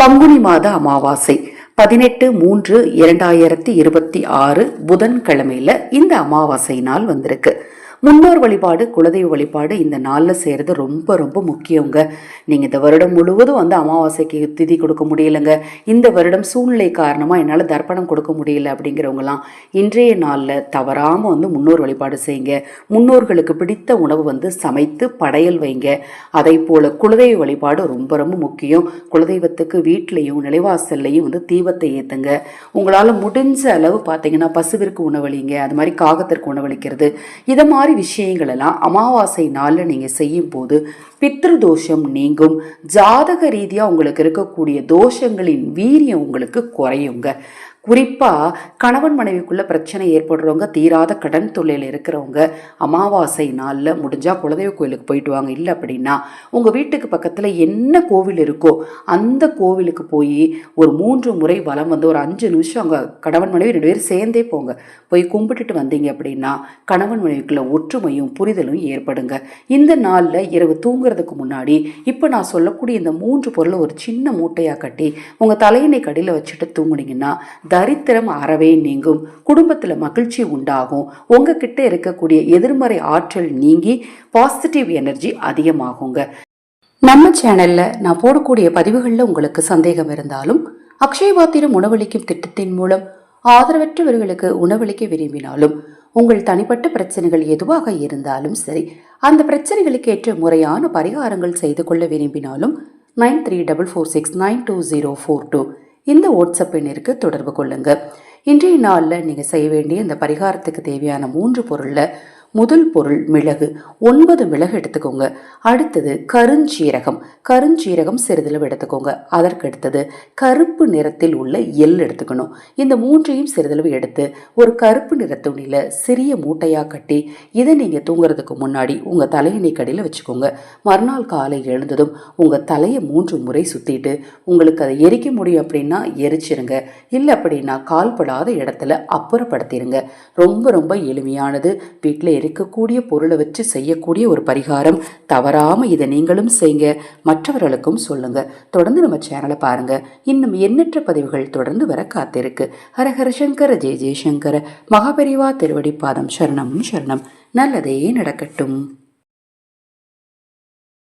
பங்குனி மாத அமாவாசை 18/3/2026 புதன்கிழமையில இந்த அமாவாசை நாள் வந்திருக்கு. முன்னோர் வழிபாடு, குலதெய்வ வழிபாடு இந்த நாளில் செய்கிறது ரொம்ப ரொம்ப முக்கியங்க. நீங்கள் இந்த வருடம் முழுவதும் அமாவாசைக்கு திதி கொடுக்க முடியலைங்க, இந்த வருடம் சூழ்நிலை காரணமாக என்னால் தர்ப்பணம் கொடுக்க முடியல அப்படிங்கிறவங்களாம் இன்றைய நாளில் தவறாமல் முன்னோர் வழிபாடு செய்யுங்க. முன்னோர்களுக்கு பிடித்த உணவு சமைத்து படையல் வைங்க. அதை போல் குலதெய்வ வழிபாடு ரொம்ப ரொம்ப முக்கியம். குலதெய்வத்துக்கு வீட்லேயும் நிலைவாசல்லையும் தீபத்தை ஏற்றுங்க. உங்களால் முடிஞ்ச அளவு பார்த்தீங்கன்னா பசுவிற்கு உணவளிங்க, அது மாதிரி காகத்திற்கு உணவளிக்கிறது, இதை மாதிரி விஷயங்கள் எல்லாம் அமாவாசை நாளில் நீங்கள் செய்யும் போது பித்ரு தோஷம் நீங்கும். ஜாதக ரீதியாக உங்களுக்கு இருக்கக்கூடிய தோஷங்களின் வீரியம் உங்களுக்கு குறையுங்க. குறிப்பாக கணவன் மனைவிக்குள்ள பிரச்சனை ஏற்படுறவங்க, தீராத கடன் தொல்லையில் இருக்கிறவங்க அமாவாசை நாளில் முடிஞ்சால் குலதெய்வ கோயிலுக்கு போயிட்டு வாங்க. இல்லை அப்படின்னா உங்கள் வீட்டுக்கு பக்கத்தில் என்ன கோவில் இருக்கோ அந்த கோவிலுக்கு போய் ஒரு 3 முறை வலம் ஒரு 5 நிமிஷம் அங்கே கணவன் மனைவி 2 பேரும் சேர்ந்தே போங்க. போய் கும்பிட்டுட்டு வந்தீங்க அப்படின்னா கணவன் மனைவிக்குள்ள ஒற்றுமையும் புரிதலும் ஏற்படுங்க. இந்த நாளில் இரவு தூங்குறதுக்கு முன்னாடி இப்போ நான் சொல்லக்கூடிய இந்த 3 பொருளை ஒரு சின்ன மூட்டையாக கட்டி உங்கள் தலையினை கடியில் வச்சுட்டு தூங்குனீங்கன்னா தரித்திரம் அறவே நீங்கும், குடும்பத்தில் மகிழ்ச்சி உண்டாகும், உங்ககிட்ட இருக்கக்கூடிய எதிர்மறை ஆற்றல் நீங்கி பாசிட்டிவ் எனர்ஜி அதிகமாகுங்க. நம்ம சேனல்ல நான் போடக்கூடிய பதிவுகளில் உங்களுக்கு சந்தேகம் இருந்தாலும், அக்ஷயபாத்திரம் உணவளிக்கும் திட்டத்தின் மூலம் ஆதரவற்றவர்களுக்கு உணவளிக்க விரும்பினாலும், உங்கள் தனிப்பட்ட பிரச்சனைகள் எதுவாக இருந்தாலும் சரி, அந்த பிரச்சனைகளுக்கு ஏற்ற முறையான பரிகாரங்கள் செய்து கொள்ள விரும்பினாலும் 9344692042 இந்த வாட்ஸ்அப் எண்ணிற்கு தொடர்பு கொள்ளுங்க. இன்றைய நாளில் நீங்கள் செய்ய வேண்டிய இந்த பரிகாரத்துக்கு தேவையான 3 பொருளில் முதல் பொருள் மிளகு, 9 மிளகு எடுத்துக்கோங்க. அடுத்தது கருஞ்சீரகம் சிறிதளவு எடுத்துக்கோங்க. அதற்கடுத்தது கருப்பு நிறத்தில் உள்ள எள் எடுத்துக்கணும். இந்த 3ஐயும் சிறிதளவு எடுத்து ஒரு கருப்பு நிற துணியில் சிறிய மூட்டையாக கட்டி இதை நீங்கள் தூங்குறதுக்கு முன்னாடி உங்கள் தலையணை கடியில் வச்சுக்கோங்க. மறுநாள் காலை எழுந்ததும் உங்கள் தலையை 3 முறை சுற்றிட்டு உங்களுக்கு அதை எரிக்க முடியும் அப்படின்னா எரிச்சிருங்க. இல்லை அப்படின்னா கால்படாத இடத்துல அப்புறப்படுத்திடுங்க. ரொம்ப ரொம்ப எளிமையானது, வீட்டில் இருக்கக்கூடிய பொருளை வச்சு செய்யக்கூடிய ஒரு பரிகாரம். தவறாம இதை நீங்களும் செய்யுங்க, மற்றவர்களுக்கும் சொல்லுங்க. தொடர்ந்து நம்ம சேனலை பாருங்க. இன்னும் எண்ணற்ற பதிவுகள் தொடர்ந்து வர காத்திருக்கு. ஹரஹர சங்கர ஜெய ஜெயசங்கர. மகாபெரிவா திருவடி பாதம் சரணம் சரணம். நல்லதே நடக்கட்டும்.